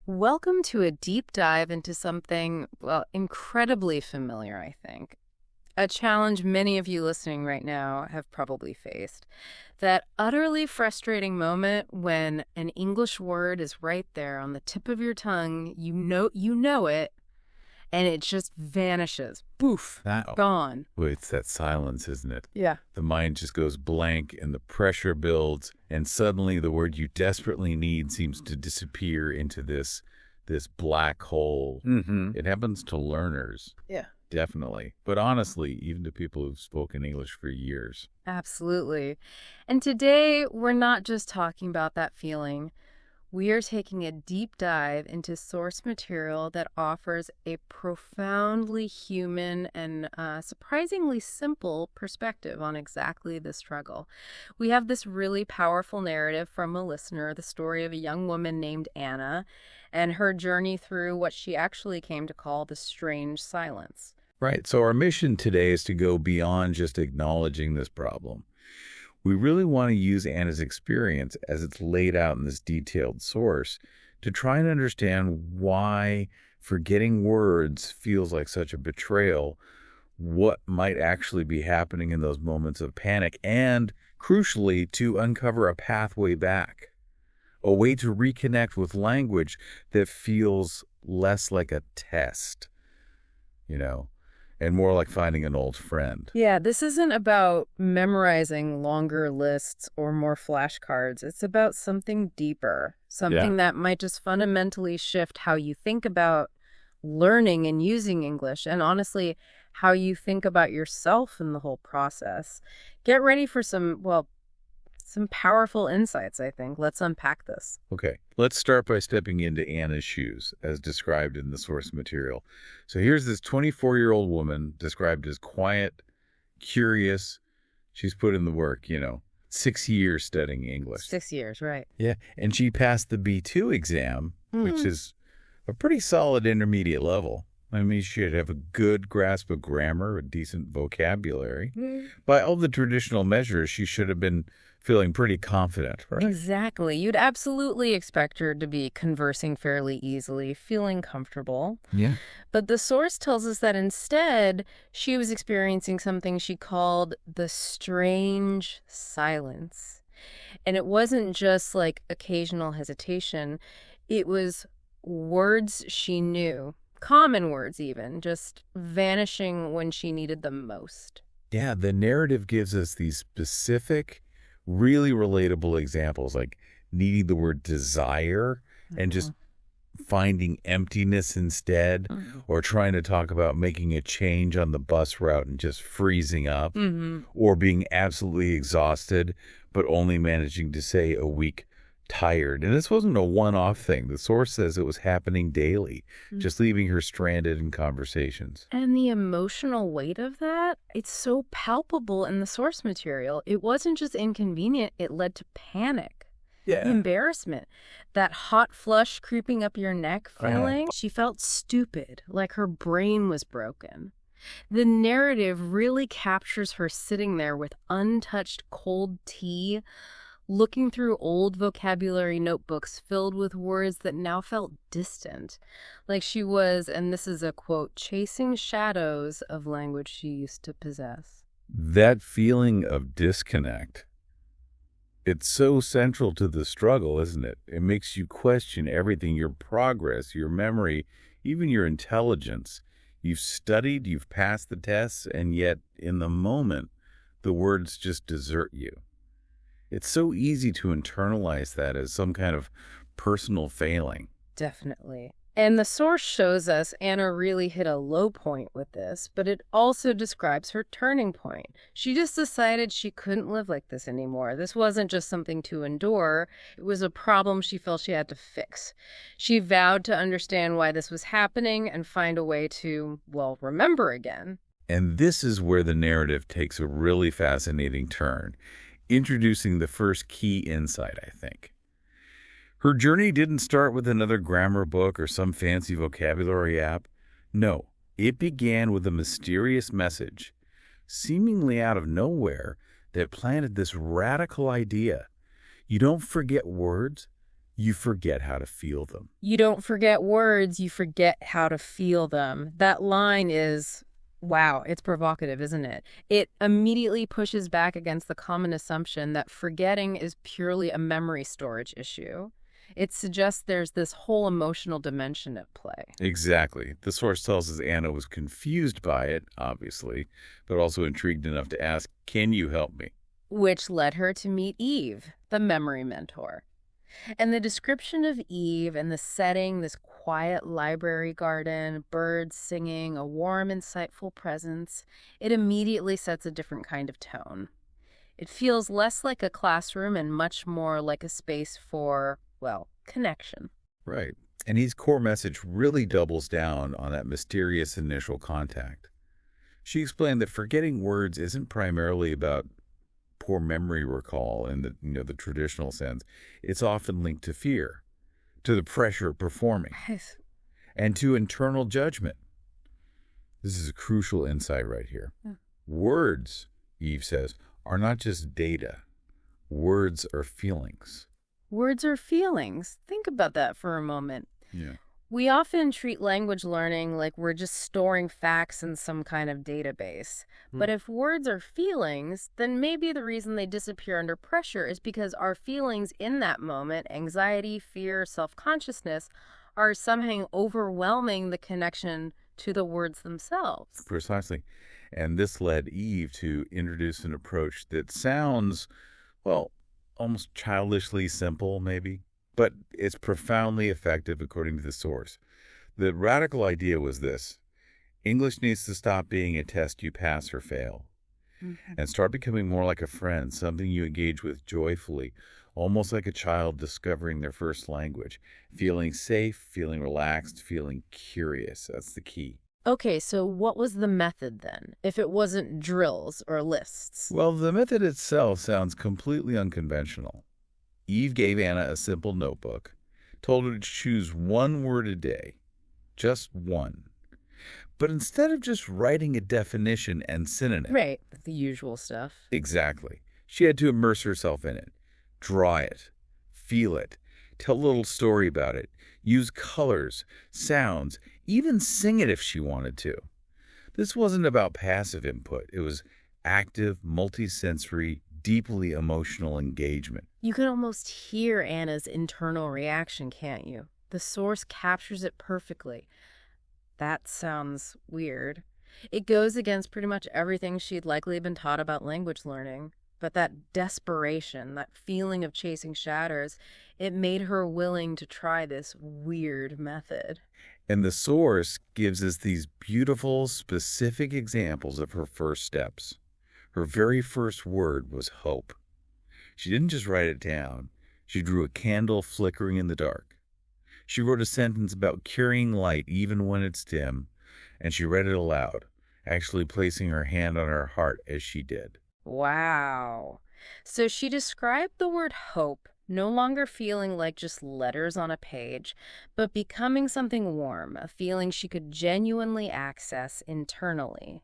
Welcome to a deep dive into something, well, incredibly familiar, I think. A challenge many of you listening right now have probably faced. That utterly frustrating moment when an English word is right there on the tip of your tongue, you know it, and it just vanishes. Poof, That gone. Well, it's that silence, isn't it? Yeah. The mind just goes blank and the pressure builds, and suddenly the word you desperately need seems to disappear into this black hole. It happens to learners, Yeah. definitely. But honestly, even to people who've spoken English for years. Absolutely. And today, we're not just talking about that feeling. We are taking a deep dive into source material that offers a profoundly human and surprisingly simple perspective on exactly this struggle. We have this really powerful narrative from a listener, the story of a young woman named Anna, and her journey through what she actually came to call the strange silence. Right. So our mission today is to go beyond just acknowledging this problem. We really want to use Anna's experience as it's laid out in this detailed source to try and understand why forgetting words feels like such a betrayal, what might actually be happening in those moments of panic, and crucially, to uncover a pathway back, a way to reconnect with language that feels less like a test, you know, and more like finding an old friend. Yeah, this isn't about memorizing longer lists or more flashcards. It's about something deeper, Yeah. something that might just fundamentally shift how you think about learning and using English, and honestly, how you think about yourself in the whole process. Get ready for some powerful insights, I think. Let's unpack this. Okay, let's start by stepping into Anna's shoes, as described in the source material. So here's this 24-year-old woman described as quiet, curious. She's put in the work, 6 years studying English. 6 years, right? Yeah, and she passed the B2 exam, which Mhm. is a pretty solid intermediate level. I mean, she'd have a good grasp of grammar, a decent vocabulary. By all the traditional measures, she should have been feeling pretty confident, right? Exactly. You'd absolutely expect her to be conversing fairly easily, feeling comfortable. Yeah. But the source tells us that instead, she was experiencing something she called the strange silence. And it wasn't just like occasional hesitation, it was words she knew, common words even, just vanishing when she needed them most. Yeah, the narrative gives us these specific, really relatable examples, like needing the word desire and just finding emptiness instead, Mhm. or trying to talk about making a change on the bus route and just freezing up, Mm-hmm. or being absolutely exhausted, but only managing to say a week tired. And this wasn't a one-off thing. The source says it was happening daily, just leaving her stranded in conversations. And the emotional weight of that, it's so palpable in the source material. It wasn't just inconvenient, it led to panic, embarrassment, that hot flush creeping up your neck feeling. She felt stupid, like her brain was broken. The narrative really captures her sitting there with untouched cold tea, looking through old vocabulary notebooks filled with words that now felt distant, like she was, and this is a quote, chasing shadows of language she used to possess. That feeling of disconnect, it's so central to the struggle, isn't it? It makes you question everything, your progress, your memory, even your intelligence. You've studied, you've passed the tests, and yet in the moment, the words just desert you. It's so easy to internalize that as some kind of personal failing. Definitely. And the source shows us Anna really hit a low point with this, but it also describes her turning point. She just decided she couldn't live like this anymore. This wasn't just something to endure, it was a problem she felt she had to fix. She vowed to understand why this was happening and find a way to, well, remember again. And this is where the narrative takes a really fascinating turn, introducing the first key insight, I think. Her journey didn't start with another grammar book or some fancy vocabulary app. No, it began with a mysterious message, seemingly out of nowhere, that planted this radical idea. You don't forget words, You forget how to feel them. You don't forget words, you forget how to feel them. That line is, wow, it's provocative, isn't it? It immediately pushes back against the common assumption that forgetting is purely a memory storage issue. It suggests there's this whole emotional dimension at play. Exactly. The source tells us Anna was confused by it, obviously, but also intrigued enough to ask, can you help me? Which led her to meet Eve, the memory mentor. And the description of Eve and the setting, this quiet library garden, birds singing, a warm, insightful presence, it immediately sets a different kind of tone. It feels less like a classroom and much more like a space for, well, connection. Right. And his core message really doubles down on that mysterious initial contact. She explained that forgetting words isn't primarily about poor memory recall in the traditional sense. It's often linked to fear, to the pressure of performing, and to internal judgment. This is a crucial insight right here. Yeah. Words, Eve says, are not just data. Words are feelings. Words are feelings. Think about that for a moment. Yeah. We often treat language learning like we're just storing facts in some kind of database. But if words are feelings, then maybe the reason they disappear under pressure is because our feelings in that moment, anxiety, fear, self-consciousness, are somehow overwhelming the connection to the words themselves. Precisely. And this led Eve to introduce an approach that sounds, well, almost childishly simple, maybe. But it's profoundly effective according to the source. The radical idea was this: English needs to stop being a test you pass or fail, and start becoming more like a friend, something you engage with joyfully, almost like a child discovering their first language, feeling safe, feeling relaxed, feeling curious. That's the key. Okay, so what was the method then, if it wasn't drills or lists? Well, the method itself sounds completely unconventional. Eve gave Anna a simple notebook, told her to choose one word a day, just one. But instead of just writing a definition and synonym. Right, the usual stuff. Exactly. She had to immerse herself in it, draw it, feel it, tell a little story about it, use colors, sounds, even sing it if she wanted to. This wasn't about passive input. It was active, multisensory, deeply emotional engagement. You can almost hear Anna's internal reaction, can't you? The source captures it perfectly. That sounds weird. It goes against pretty much everything she'd likely been taught about language learning. But that desperation, that feeling of chasing shadows, it made her willing to try this weird method. And the source gives us these beautiful, specific examples of her first steps. Her very first word was hope. She didn't just write it down. She drew a candle flickering in the dark. She wrote a sentence about carrying light even when it's dim, and she read it aloud, actually placing her hand on her heart as she did. Wow. So she described the word hope no longer feeling like just letters on a page, but becoming something warm, a feeling she could genuinely access internally.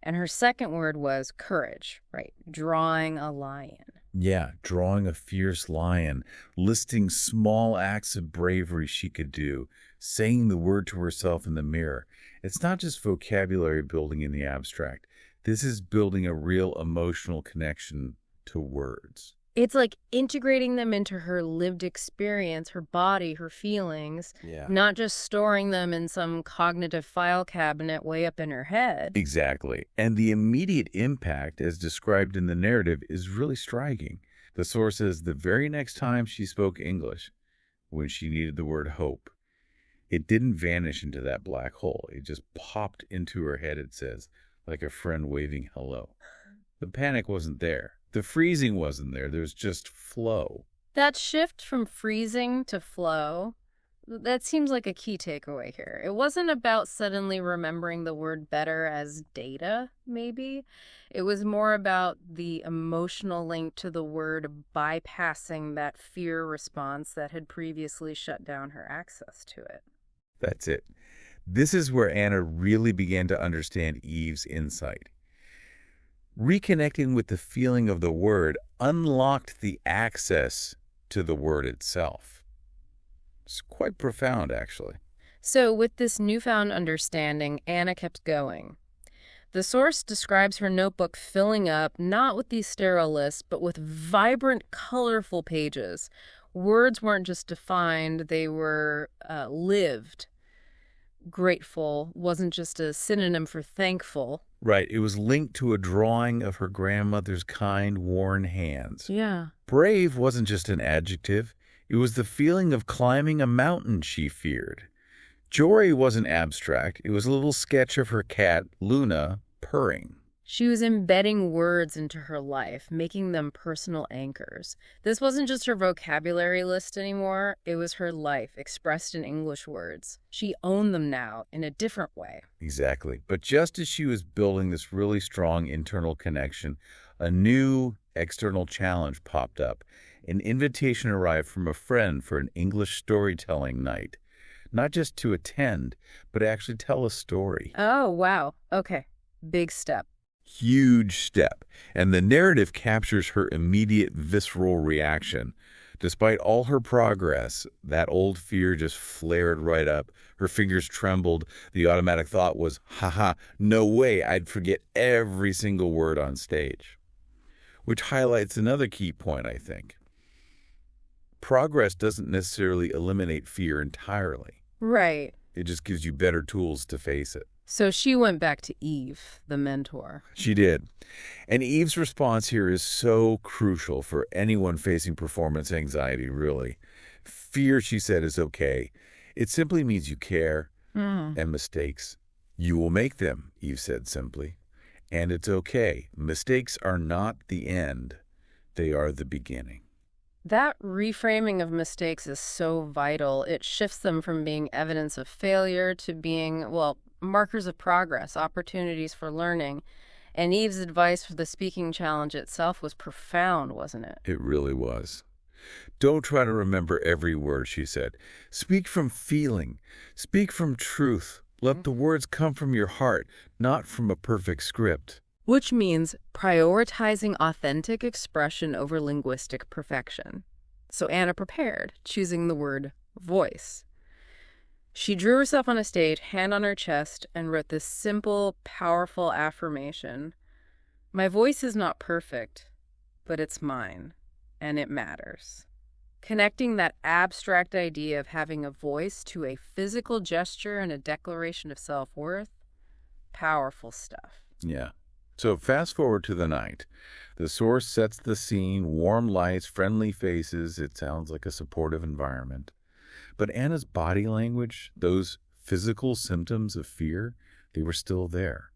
And her second word was courage, right? Drawing a lion. Yeah, drawing a fierce lion, listing small acts of bravery she could do, saying the word to herself in the mirror. It's not just vocabulary building in the abstract. This is building a real emotional connection to words. It's like integrating them into her lived experience, her body, her feelings, not just storing them in some cognitive file cabinet way up in her head. Exactly. And the immediate impact, as described in the narrative, is really striking. The source says the very next time she spoke English, when she needed the word hope, it didn't vanish into that black hole. It just popped into her head, it says, like a friend waving hello. The panic wasn't there. The freezing wasn't there. There was just flow. That shift from freezing to flow, that seems like a key takeaway here. It wasn't about suddenly remembering the word better as data, maybe. It was more about the emotional link to the word bypassing that fear response that had previously shut down her access to it. That's it. This is where Anna really began to understand Eve's insight. Reconnecting with the feeling of the word unlocked the access to the word itself. It's quite profound, actually. So with this newfound understanding, Anna kept going. The source describes her notebook filling up not with these sterile lists, but with vibrant, colorful pages. Words weren't just defined, they were lived. Grateful wasn't just a synonym for thankful. Right. It was linked to a drawing of her grandmother's kind, worn hands. Yeah. Brave wasn't just an adjective. It was the feeling of climbing a mountain she feared. Joy wasn't abstract. It was a little sketch of her cat, Luna, purring. She was embedding words into her life, making them personal anchors. This wasn't just her vocabulary list anymore. It was her life, expressed in English words. She owned them now in a different way. Exactly. But just as she was building this really strong internal connection, a new external challenge popped up. An invitation arrived from a friend for an English storytelling night. Not just to attend, but actually tell a story. Oh, wow. Okay. Big step. Huge step. And the narrative captures her immediate visceral reaction. Despite all her progress, that old fear just flared right up. Her fingers trembled. The automatic thought was, haha, no way I'd forget every single word on stage. Which highlights another key point, I think. Progress doesn't necessarily eliminate fear entirely. Right. It just gives you better tools to face it. So she went back to Eve, the mentor. She did. And Eve's response here is so crucial for anyone facing performance anxiety, really. Fear, she said, is okay. It simply means you care, and mistakes. You will make them, Eve said simply. And it's okay. Mistakes are not the end. They are the beginning. That reframing of mistakes is so vital. It shifts them from being evidence of failure to being, well, markers of progress, opportunities for learning. And Eve's advice for the speaking challenge itself was profound, wasn't it? It really was. Don't try to remember every word, she said. Speak from feeling. Speak from truth. Let the words come from your heart, not from a perfect script. Which means prioritizing authentic expression over linguistic perfection. So Anna prepared, choosing the word voice. She drew herself on a stage, hand on her chest, and wrote this simple, powerful affirmation. My voice is not perfect, but it's mine, and it matters. Connecting that abstract idea of having a voice to a physical gesture and a declaration of self-worth, powerful stuff. Yeah. So fast forward to the night. The source sets the scene, warm lights, friendly faces. It sounds like a supportive environment. But Anna's body language, those physical symptoms of fear, they were still there.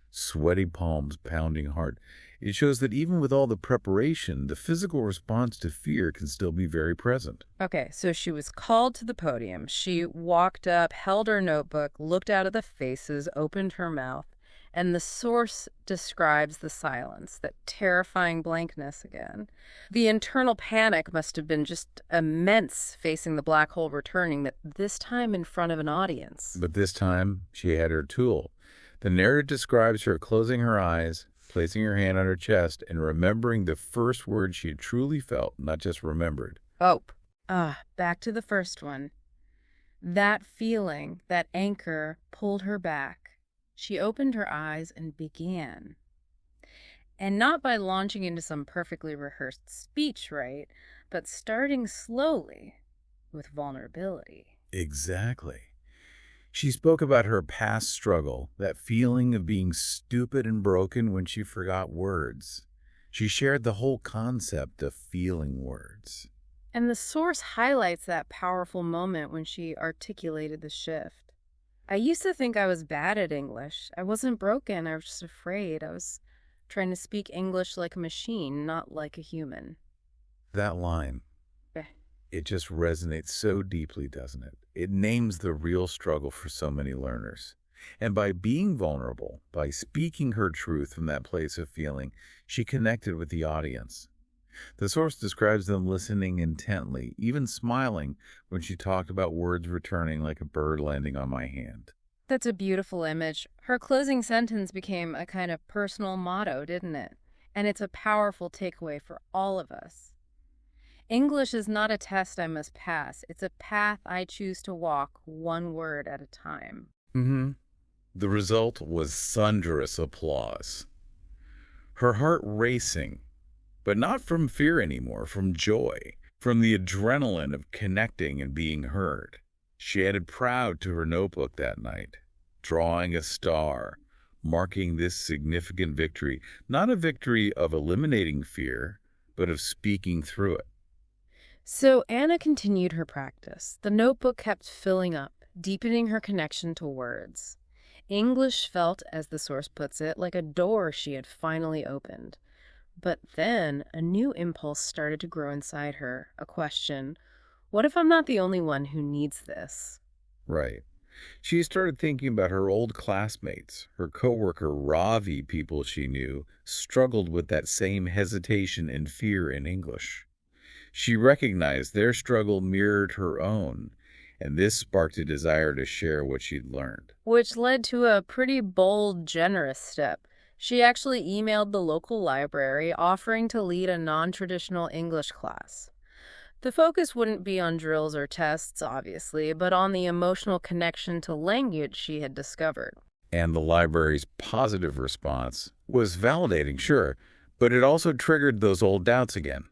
Sweaty palms, pounding heart. It shows that even with all the preparation, the physical response to fear can still be very present. Okay, so she was called to the podium. She walked up, held her notebook, looked out at the faces, opened her mouth. And the source describes the silence, that terrifying blankness again. The internal panic must have been just immense facing the black hole returning, but this time in front of an audience. But this time, she had her tool. The narrative describes her closing her eyes, placing her hand on her chest, and remembering the first word she had truly felt, not just remembered. Hope. Back to the first one. That feeling, that anchor, pulled her back. She opened her eyes and began. And not by launching into some perfectly rehearsed speech, right? But starting slowly with vulnerability. Exactly. She spoke about her past struggle, that feeling of being stupid and broken when she forgot words. She shared the whole concept of feeling words. And the source highlights that powerful moment when she articulated the shift. I used to think I was bad at English. I wasn't broken. I was just afraid. I was trying to speak English like a machine, not like a human. That line, it just resonates so deeply, doesn't it? It names the real struggle for so many learners. And by being vulnerable, by speaking her truth from that place of feeling, she connected with the audience. The source describes them listening intently, even smiling when she talked about words returning like a bird landing on my hand. That's a beautiful image. Her closing sentence became a kind of personal motto, didn't it? And it's a powerful takeaway for all of us. English is not a test I must pass. It's a path I choose to walk, one word at a time. Mm-hmm. The result was thunderous applause. Her heart racing, but not from fear anymore, from joy, from the adrenaline of connecting and being heard. She added proud to her notebook that night, drawing a star, marking this significant victory, not a victory of eliminating fear, but of speaking through it. So Anna continued her practice. The notebook kept filling up, deepening her connection to words. English felt, as the source puts it, like a door she had finally opened. But then a new impulse started to grow inside her, a question. What if I'm not the only one who needs this? Right. She started thinking about her old classmates. Her coworker Ravi, people she knew, struggled with that same hesitation and fear in English. She recognized their struggle mirrored her own, and this sparked a desire to share what she'd learned. Which led to a pretty bold, generous step. She actually emailed the local library offering to lead a non-traditional English class. The focus wouldn't be on drills or tests, obviously, but on the emotional connection to language she had discovered. And the library's positive response was validating, sure, but it also triggered those old doubts again.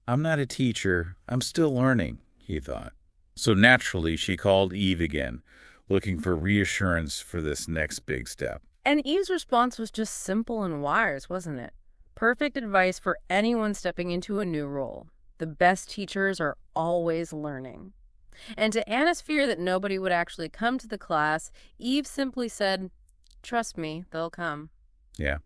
I'm not a teacher. I'm still learning, he thought. So naturally, she called Eve again, looking for reassurance for this next big step. And Eve's response was just simple and wise, wasn't it? Perfect advice for anyone stepping into a new role. The best teachers are always learning. And to Anna's fear that nobody would actually come to the class, Eve simply said, "Trust me, they'll come." Yeah.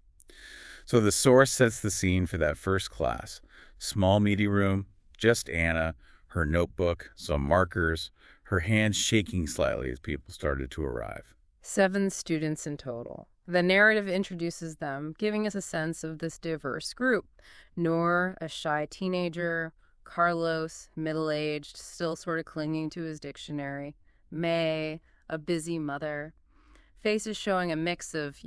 So the source sets the scene for that first class. Small meeting room, just Anna, her notebook, some markers, her hands shaking slightly as people started to arrive. 7 students in total. The narrative introduces them, giving us a sense of this diverse group. Noor, a shy teenager. Carlos, middle-aged, still sort of clinging to his dictionary. May, a busy mother. Faces showing a mix of,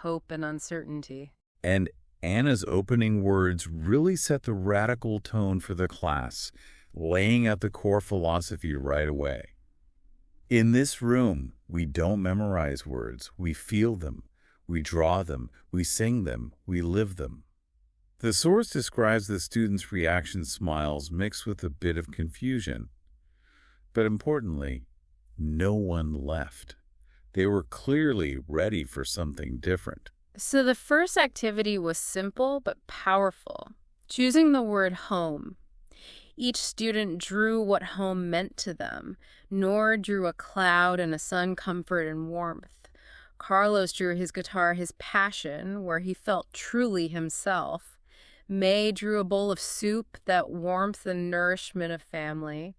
hope and uncertainty. And Anna's opening words really set the radical tone for the class, laying out the core philosophy right away. In this room, we don't memorize words. We feel them. We draw them. We sing them. We live them. The source describes the students' reaction smiles mixed with a bit of confusion. But importantly, no one left. They were clearly ready for something different. So the first activity was simple but powerful, choosing the word home. Each student drew what home meant to them. Noor drew a cloud and a sun, comfort and warmth. Carlos drew his guitar, his passion, where he felt truly himself. May drew a bowl of soup, that warmth and nourishment of family.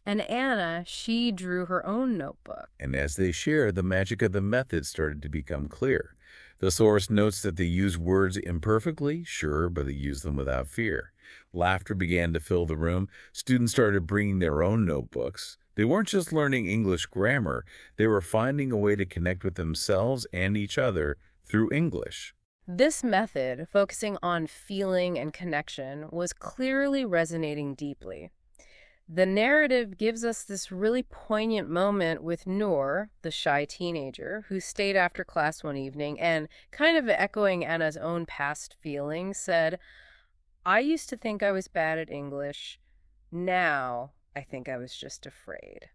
And Anna, she drew her own notebook. And as they shared, the magic of the method started to become clear. The source notes that they use words imperfectly, sure, but they use them without fear. Laughter began to fill the room. Students started bringing their own notebooks. They weren't just learning English grammar. They were finding a way to connect with themselves and each other through English. This method, focusing on feeling and connection, was clearly resonating deeply. The narrative gives us this really poignant moment with Noor, the shy teenager, who stayed after class one evening and, kind of echoing Anna's own past feelings, said, "I used to think I was bad at English. Now I think I was just afraid."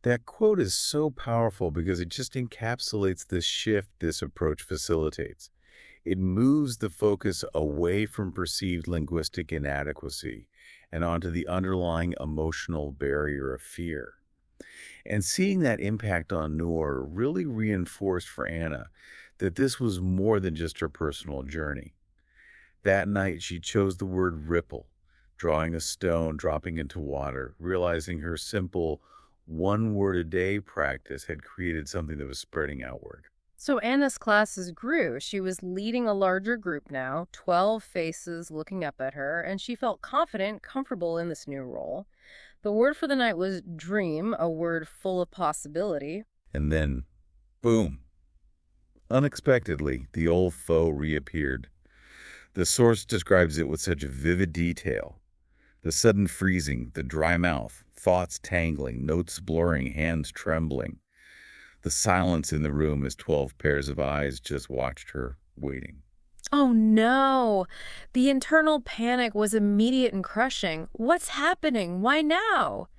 That quote is so powerful because it just encapsulates the shift this approach facilitates. It moves the focus away from perceived linguistic inadequacy and onto the underlying emotional barrier of fear. And seeing that impact on Noor really reinforced for Anna that this was more than just her personal journey. That night, she chose the word ripple, drawing a stone, dropping into water, realizing her simple one-word-a-day practice had created something that was spreading outward. So Anna's classes grew. She was leading a larger group now, 12 faces looking up at her, and she felt confident, comfortable in this new role. The word for the night was dream, a word full of possibility. And then, boom. Unexpectedly, the old foe reappeared. The source describes it with such vivid detail. The sudden freezing, the dry mouth, thoughts tangling, notes blurring, hands trembling. The silence in the room as 12 pairs of eyes just watched her, waiting. Oh no! The internal panic was immediate and crushing. What's happening? Why now?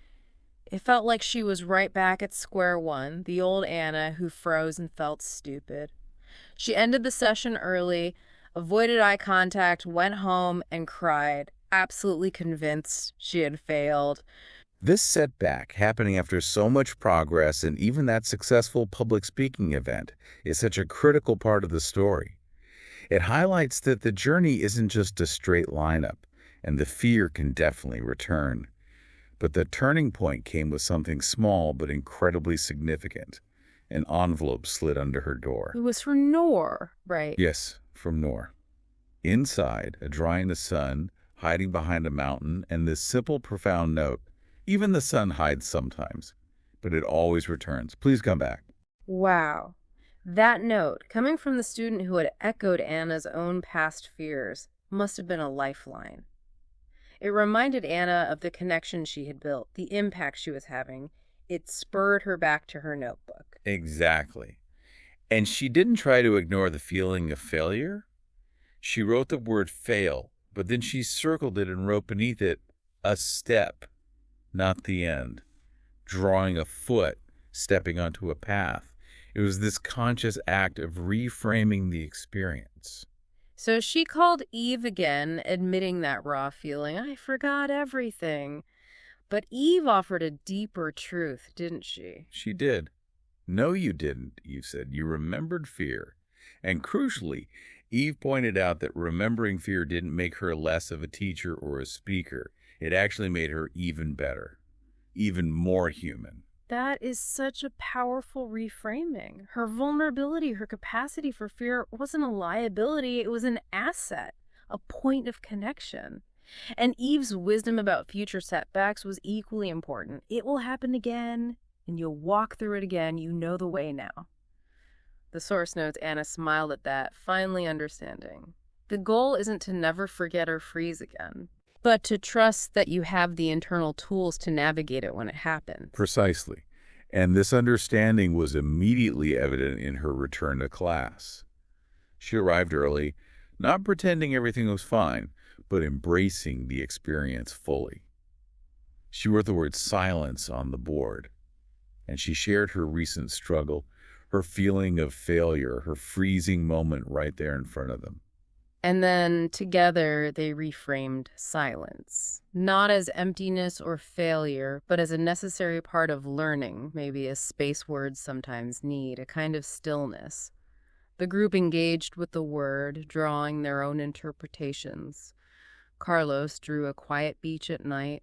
It felt like she was right back at square one, the old Anna who froze and felt stupid. She ended the session early, avoided eye contact, went home, and cried, absolutely convinced she had failed. This setback, happening after so much progress and even that successful public speaking event, is such a critical part of the story. It highlights that the journey isn't just a straight lineup, and the fear can definitely return. But the turning point came with something small but incredibly significant. An envelope slid under her door. It was for Noor, right? Yes, from Noor. Inside, a drawing in the sun, hiding behind a mountain, and this simple, profound note. Even the sun hides sometimes, but it always returns. Please come back. Wow. That note, coming from the student who had echoed Anna's own past fears, must have been a lifeline. It reminded Anna of the connection she had built, the impact she was having. It spurred her back to her notebook. Exactly. And she didn't try to ignore the feeling of failure. She wrote the word fail, but then she circled it and wrote beneath it, a step, not the end. Drawing a foot, stepping onto a path. It was this conscious act of reframing the experience. So she called Eve again, admitting that raw feeling. I forgot everything. But Eve offered a deeper truth, didn't she? She did. No, you didn't, Eve said. You remembered fear. And crucially, Eve pointed out that remembering fear didn't make her less of a teacher or a speaker. It actually made her even better, even more human. That is such a powerful reframing. Her vulnerability, her capacity for fear wasn't a liability, it was an asset, a point of connection. And Eve's wisdom about future setbacks was equally important. It will happen again, and you'll walk through it again. You know the way now. The source notes Anna smiled at that, finally understanding. The goal isn't to never forget or freeze again, but to trust that you have the internal tools to navigate it when it happens. Precisely. And this understanding was immediately evident in her return to class. She arrived early, not pretending everything was fine, but embracing the experience fully. She wrote the word silence on the board, and she shared her recent struggle, her feeling of failure, her freezing moment right there in front of them. And then together they reframed silence, not as emptiness or failure, but as a necessary part of learning, maybe as space words sometimes need, a kind of stillness. The group engaged with the word, drawing their own interpretations. Carlos drew a quiet beach at night,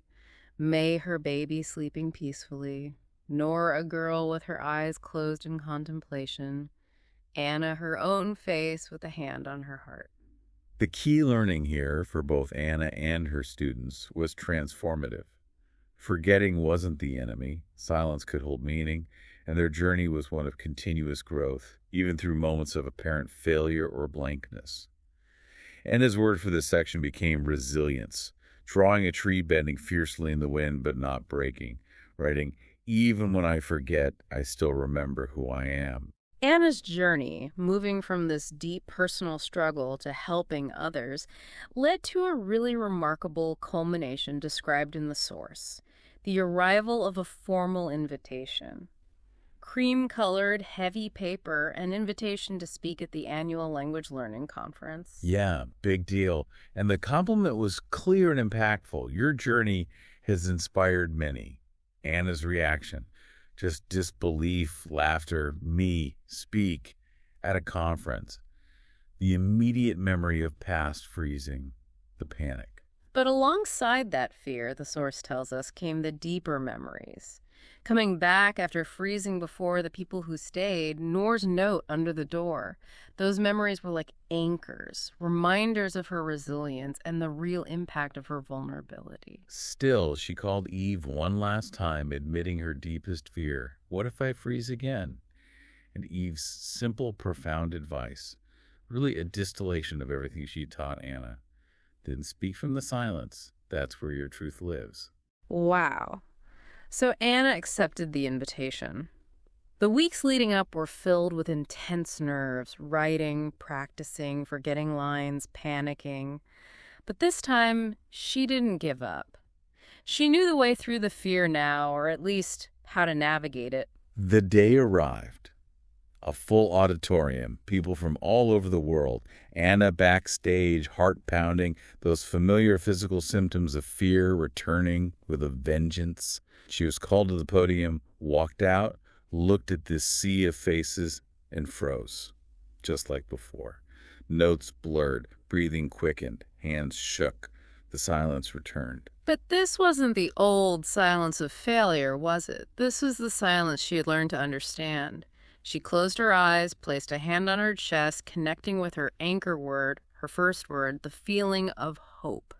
May her baby sleeping peacefully, Noor a girl with her eyes closed in contemplation, Anna her own face with a hand on her heart. The key learning here for both Anna and her students was transformative. Forgetting wasn't the enemy, silence could hold meaning, and their journey was one of continuous growth, even through moments of apparent failure or blankness. Anna's word for this section became resilience, drawing a tree bending fiercely in the wind but not breaking, writing, even when I forget, I still remember who I am. Anna's journey, moving from this deep personal struggle to helping others, led to a really remarkable culmination described in the source, the arrival of a formal invitation. Cream-colored, heavy paper, an invitation to speak at the annual Language Learning Conference. Yeah, big deal. And the compliment was clear and impactful. Your journey has inspired many. Anna's reaction. Just disbelief, laughter, me, speak, at a conference. The immediate memory of past freezing, the panic. But alongside that fear, the source tells us, came the deeper memories. Coming back after freezing before the people who stayed, Noor's note under the door. Those memories were like anchors, reminders of her resilience and the real impact of her vulnerability. Still, she called Eve one last time, admitting her deepest fear. What if I freeze again? And Eve's simple, profound advice, really a distillation of everything she taught Anna. Then speak from the silence. That's where your truth lives. Wow. So Anna accepted the invitation. The weeks leading up were filled with intense nerves, writing, practicing, forgetting lines, panicking. But this time, she didn't give up. She knew the way through the fear now, or at least how to navigate it. The day arrived. A full auditorium, people from all over the world. Anna backstage, heart pounding, those familiar physical symptoms of fear returning with a vengeance. She was called to the podium, walked out, looked at this sea of faces, and froze, just like before. Notes blurred, breathing quickened, hands shook. The silence returned. But this wasn't the old silence of failure, was it? This was the silence she had learned to understand. She closed her eyes, placed a hand on her chest, connecting with her anchor word, her first word, the feeling of hope.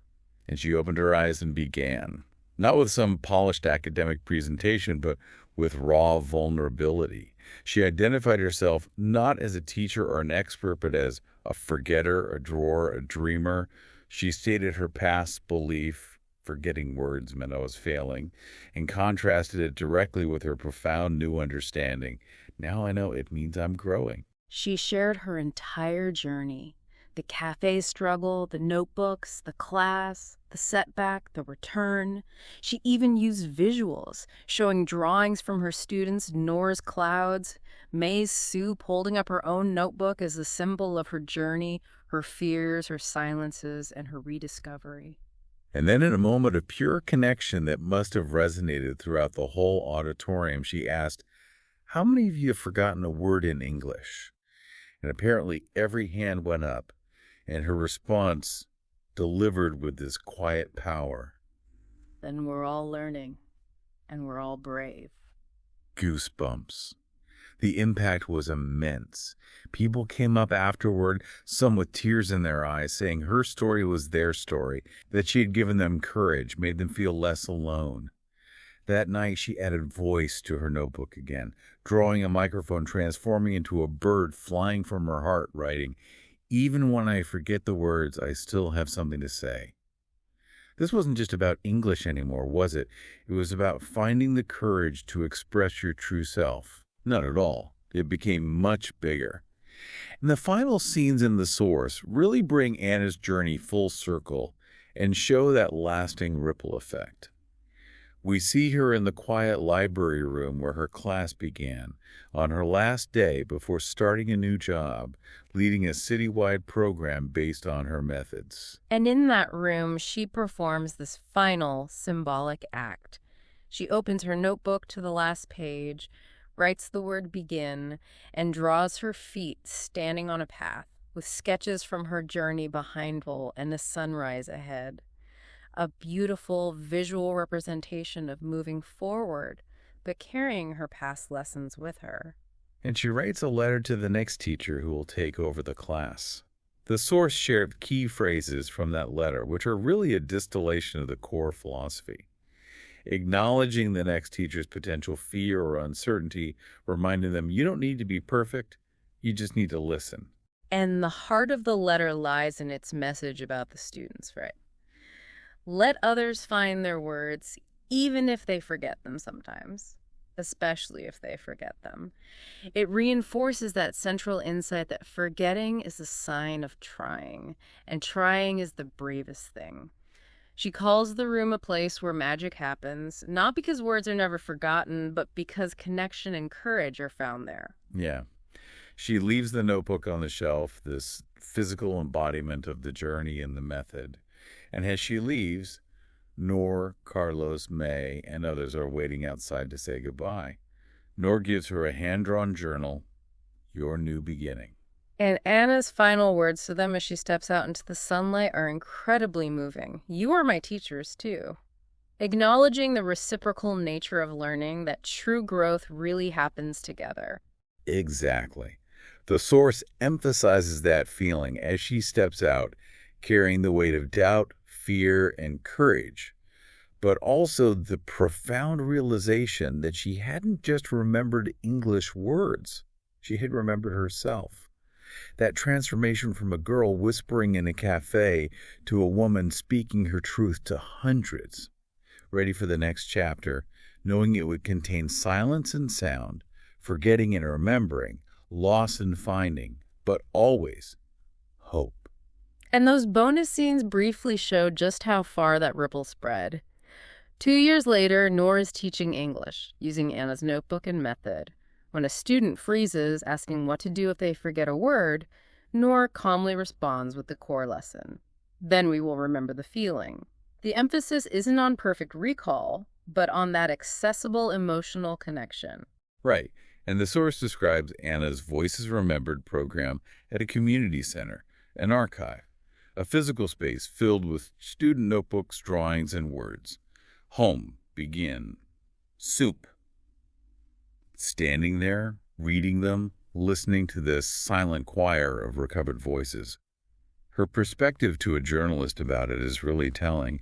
And she opened her eyes and began. Not with some polished academic presentation, but with raw vulnerability. She identified herself not as a teacher or an expert, but as a forgetter, a drawer, a dreamer. She stated her past belief, forgetting words meant I was failing, and contrasted it directly with her profound new understanding. Now I know it means I'm growing. She shared her entire journey. The cafe struggle, the notebooks, the class, the setback, the return. She even used visuals, showing drawings from her students, Noor's clouds, May's soup, holding up her own notebook as a symbol of her journey, her fears, her silences, and her rediscovery. And then in a moment of pure connection that must have resonated throughout the whole auditorium, she asked, "How many of you have forgotten a word in English?" And apparently every hand went up, and her response delivered with this quiet power. Then we're all learning, and we're all brave. Goosebumps. The impact was immense. People came up afterward, some with tears in their eyes, saying her story was their story, that she had given them courage, made them feel less alone. That night, she added voice to her notebook again, drawing a microphone, transforming into a bird flying from her heart, writing, "Even when I forget the words, I still have something to say." This wasn't just about English anymore, was it? It was about finding the courage to express your true self. Not at all. It became much bigger. And the final scenes in The Source really bring Anna's journey full circle and show that lasting ripple effect. We see her in the quiet library room where her class began, on her last day before starting a new job, leading a citywide program based on her methods. And in that room, she performs this final symbolic act. She opens her notebook to the last page, writes the word begin, and draws her feet standing on a path, with sketches from her journey behind her and a sunrise ahead. A beautiful visual representation of moving forward, but carrying her past lessons with her. And she writes a letter to the next teacher who will take over the class. The Source shared key phrases from that letter, which are really a distillation of the core philosophy. Acknowledging the next teacher's potential fear or uncertainty, reminding them you don't need to be perfect, you just need to listen. And the heart of the letter lies in its message about the students, right? Let others find their words, even if they forget them sometimes, especially if they forget them. It reinforces that central insight that forgetting is a sign of trying, and trying is the bravest thing. She calls the room a place where magic happens, not because words are never forgotten, but because connection and courage are found there. Yeah. She leaves the notebook on the shelf, this physical embodiment of the journey and the method. And as she leaves, Noor, Carlos, May, and others are waiting outside to say goodbye. Noor gives her a hand-drawn journal, "Your new beginning." And Anna's final words to them as she steps out into the sunlight are incredibly moving. You are my teachers, too. Acknowledging the reciprocal nature of learning, that true growth really happens together. Exactly. The Source emphasizes that feeling as she steps out, carrying the weight of doubt, fear, and courage, but also the profound realization that she hadn't just remembered English words. She had remembered herself. That transformation from a girl whispering in a cafe to a woman speaking her truth to hundreds. Ready for the next chapter, knowing it would contain silence and sound, forgetting and remembering, loss and finding, but always hope. And those bonus scenes briefly showed just how far that ripple spread. 2 years later, Noor is teaching English, using Anna's notebook and method. When a student freezes, asking what to do if they forget a word, Noor calmly responds with the core lesson. Then we will remember the feeling. The emphasis isn't on perfect recall, but on that accessible emotional connection. Right. And the source describes Anna's Voices Remembered program at a community center, an archive, a physical space filled with student notebooks, drawings, and words. Home, begin, soup. Standing there, reading them, listening to this silent choir of recovered voices. Her perspective to a journalist about it is really telling.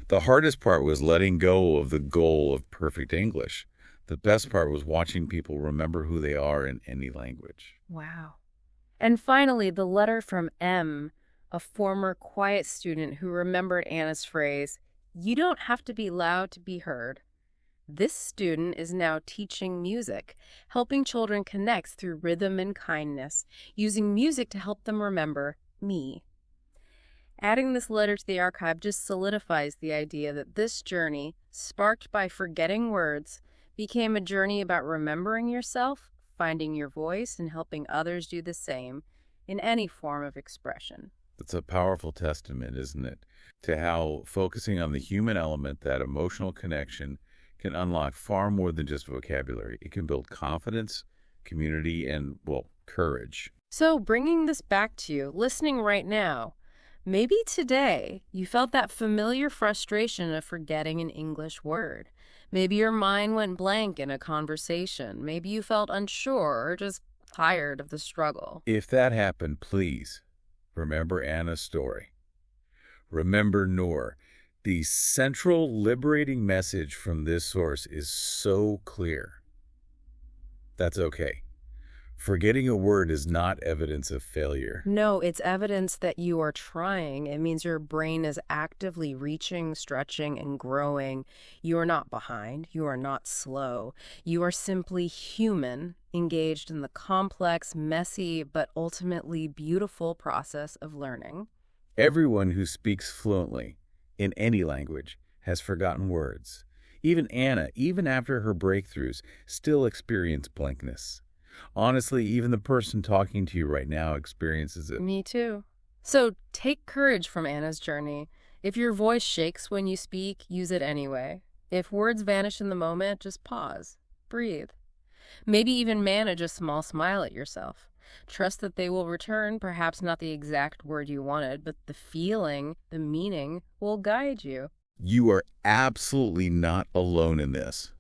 The hardest part was letting go of the goal of perfect English. The best part was watching people remember who they are in any language. Wow. And finally, the letter from M, a former quiet student who remembered Anna's phrase, "You don't have to be loud to be heard." This student is now teaching music, helping children connect through rhythm and kindness, using music to help them remember me. Adding this letter to the archive just solidifies the idea that this journey, sparked by forgetting words, became a journey about remembering yourself, finding your voice, and helping others do the same in any form of expression. That's a powerful testament, isn't it, to how focusing on the human element, that emotional connection, can unlock far more than just vocabulary. It can build confidence, community, and, well, courage. So bringing this back to you, listening right now, maybe today you felt that familiar frustration of forgetting an English word. Maybe your mind went blank in a conversation. Maybe you felt unsure or just tired of the struggle. If that happened, please remember Anna's story. Remember Noor. The central liberating message from this source is so clear. That's okay. Forgetting a word is not evidence of failure. No, it's evidence that you are trying. It means your brain is actively reaching, stretching, and growing. You are not behind. You are not slow. You are simply human, engaged in the complex, messy, but ultimately beautiful process of learning. Everyone who speaks fluently in any language has forgotten words. Even Anna, even after her breakthroughs, still experienced blankness. Honestly, even the person talking to you right now experiences it. Me too. So take courage from Anna's journey. If your voice shakes when you speak, use it anyway. If words vanish in the moment, just pause, breathe. Maybe even manage a small smile at yourself. Trust that they will return, perhaps not the exact word you wanted, but the feeling, the meaning will guide you. You are absolutely not alone in this.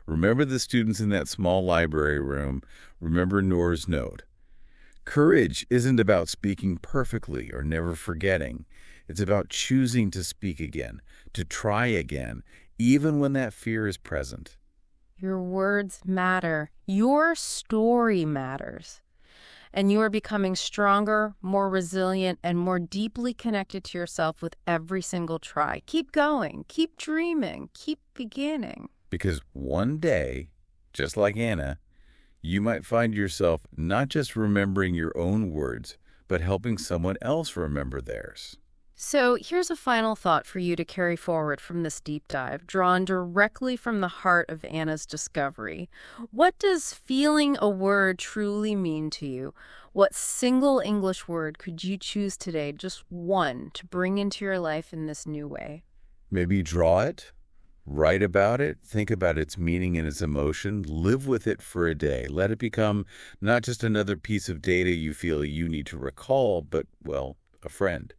Remember the students in that small library room. Remember Noor's note. Courage isn't about speaking perfectly or never forgetting. It's about choosing to speak again, to try again, even when that fear is present. Your words matter. Your story matters. And you are becoming stronger, more resilient, and more deeply connected to yourself with every single try. Keep going. Keep dreaming. Keep beginning. Because one day, just like Anna, you might find yourself not just remembering your own words, but helping someone else remember theirs. So here's a final thought for you to carry forward from this deep dive, drawn directly from the heart of Anna's discovery. What does feeling a word truly mean to you? What single English word could you choose today, just one, to bring into your life in this new way? Maybe draw it. Write about it, think about its meaning and its emotion, live with it for a day. Let it become not just another piece of data you feel you need to recall, but, well, a friend.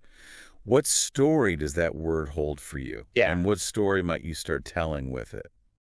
What story does that word hold for you? Yeah. And what story might you start telling with it?